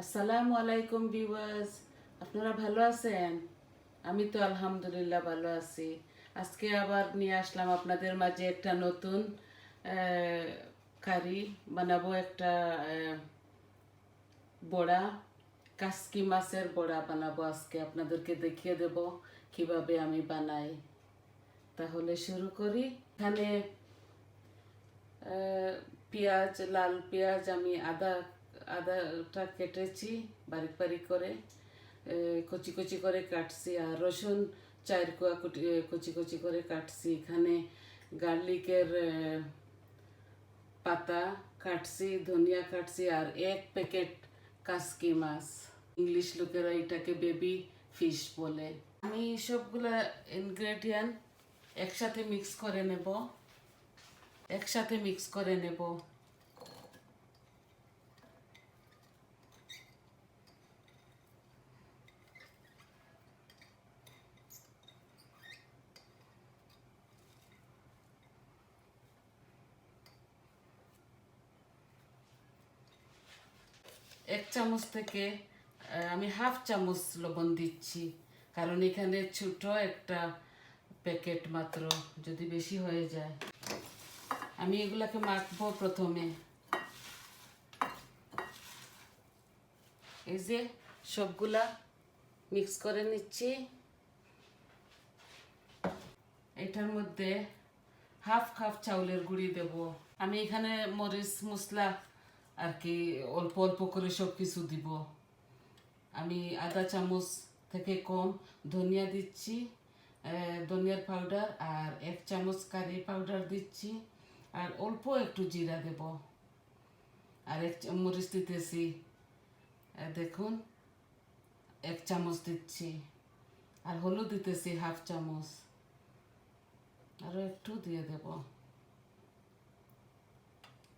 আসসালামু আলাইকুম ভিউয়ার্স, আপনারা ভালো আছেন? আমি তো আলহামদুলিল্লাহ ভালো আছি। আজকে আবার নিয়ে আসলাম আপনাদের মাঝে একটা নতুন কারি বানাবো। একটা বড়া, কাসকি মাছের বড়া বানাবো। আজকে আপনাদেরকে দেখিয়ে দেব কিভাবে আমি বানাই। তাহলে শুরু করি। এখানে পেঁয়াজ, লাল পেঁয়াজ আমি আদাটা কেটেছি বারিক বারিক করে, কচি কচি করে কাটছি। আর রসুন 4 কোয়া কচি কচি করে কাটছি। এখানে গার্লিকের পাতা কাটছি, ধনিয়া কাটছি, আর 1 প্যাকেট কাসকি মাছ। ইংলিশ লোকেরা এটাকে বেবি ফিশ বলে। আমি সবগুলা ইনগ্রেডিয়েন্ট একসাথে মিক্স করে নেব। এক চামচ থেকে আমি হাফ চামচ লবণ দিচ্ছি, কারণ এখানে ছোট একটা প্যাকেট মাত্র, যদি বেশি হয়ে যায়। আমি এগুলাকে মাখবো প্রথমে। এই যে সবগুলা মিক্স করে নিচ্ছি। এটার মধ্যে হাফ কাপ চাউলের গুঁড়ি দেব। আমি এখানে মরিচ মশলা আর কি অল্প অল্প করে সব কিছু দিব। আমি আধা চামচ থেকে কম ধনিয়া দিচ্ছি, ধনিয়ার পাউডার, আর 1 চামচ কারি পাউডার দিচ্ছি, আর অল্প একটু জিরা দেব, আর মরিচ দিতেছি, দেখুন 1 চামচ দিচ্ছি, আর হলুদ দিতেছি হাফ চামচ, আরও একটু দিয়ে দেব।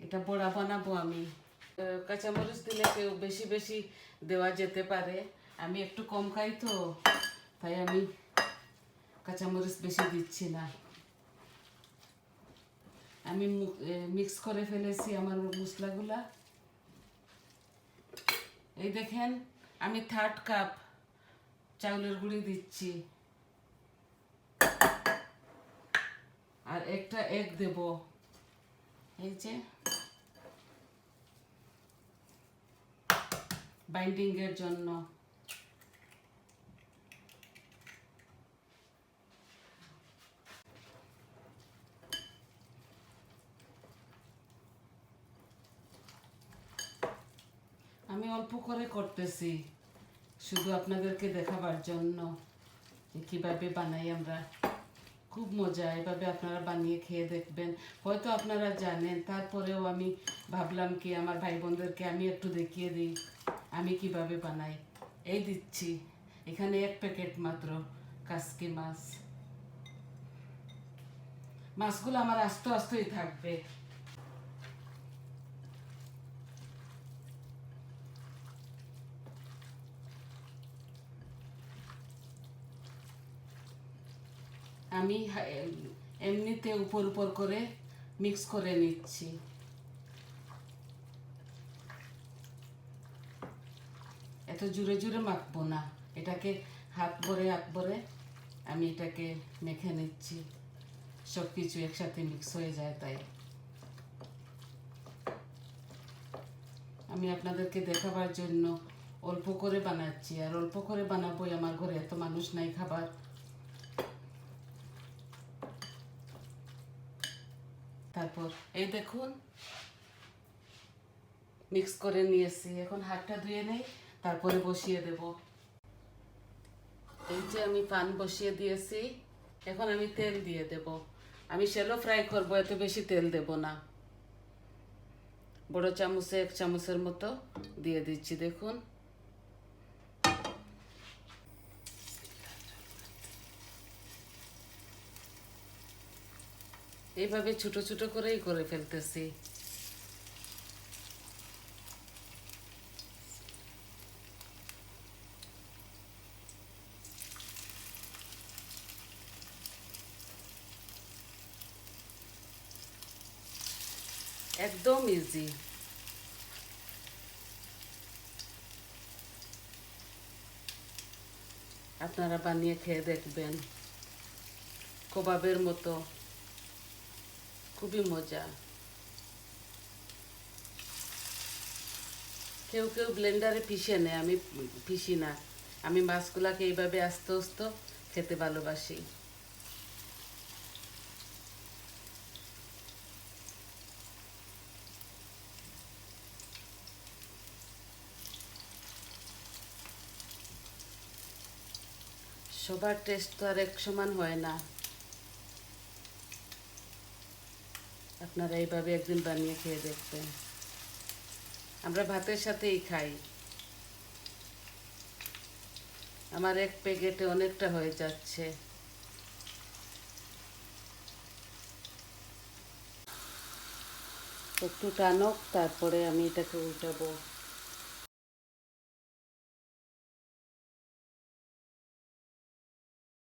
এটা বড়া বানাবো আমি। কাঁচামরিচ দিলে কেউ বেশি বেশি দেওয়া যেতে পারে, আমি একটু কম খাই তো, তাই আমি কাঁচামরিচ বেশি দিচ্ছি না। আমি মিক্স করে ফেলেছি আমার মশলাগুলা। এই দেখেন, আমি 1/3 কাপ চাউলের গুঁড়ি দিচ্ছি, আর একটা এগ দেব। এই যে বাইন্ডিং এর জন্য। আমি অল্প করে করতেছি, শুধু আপনাদেরকে দেখাবার জন্য যে কীভাবে বানাই আমরা। খুব মজা, এভাবে আপনারা বানিয়ে খেয়ে দেখবেন। হয়তো আপনারা জানেন, তারপরেও আমি ভাবলাম কি আমার ভাই বোনদেরকে আমি একটু দেখিয়ে দিই আমি কিভাবে বানাই। এই দিচ্ছি, এখানে 1 প্যাকেট মাত্র কাসকি মাছ। মাছগুলো আমার আস্তে আস্তেই থাকবে। আমি এমনিতে উপর উপর করে মিক্স করে নিচ্ছি। এত জোরে জোরে মাখবো না, এটাকে হাত ভরে আমি এটাকে মেখে নিচ্ছি। সব কিছু একসাথে মিক্স হয়ে যায়, তাই আমি আপনাদেরকে দেখাবার জন্য অল্প করে বানাচ্ছি, আর অল্প করে বানাবোই। আমার ঘরে এত মানুষ নাই খাবার। তারপর এই দেখুন মিক্স করে নিয়েছি। এখন হাতটা ধুয়ে নেই, তারপরে বসিয়ে দেব। এই যে আমি পান বসিয়ে দিয়েছি, এখন আমি তেল দিয়ে দেব। আমি শ্যালো ফ্রাই করবো, এত বেশি তেল দেব না। বড় চামচে 1 চামচের মতো দিয়ে দিচ্ছি। দেখুন এইভাবে ছোট ছোট করেই করে ফেলতেছি। একদম ইজি। আপনারা বানিয়ে খেয়ে দেখবেন, কবাবের মতো, খুবই মজা। কেউ কেউ ব্লেন্ডারে পিষে নেয়, আমি পিষি না। আমি মাছগুলাকে এইভাবে আস্তে আস্তে খেতে ভালোবাসি। সবার টেস্ট তো আর এক সমান হয় না। আপনারা এইভাবে একদিন বানিয়ে খেয়ে দেখবেন। আমরা ভাতের সাথেই খাই। আমার এক প্যাকেটে অনেকটা হয়ে যাচ্ছে। একটু টানুক, তারপরে আমি এটাকে উল্টাবো।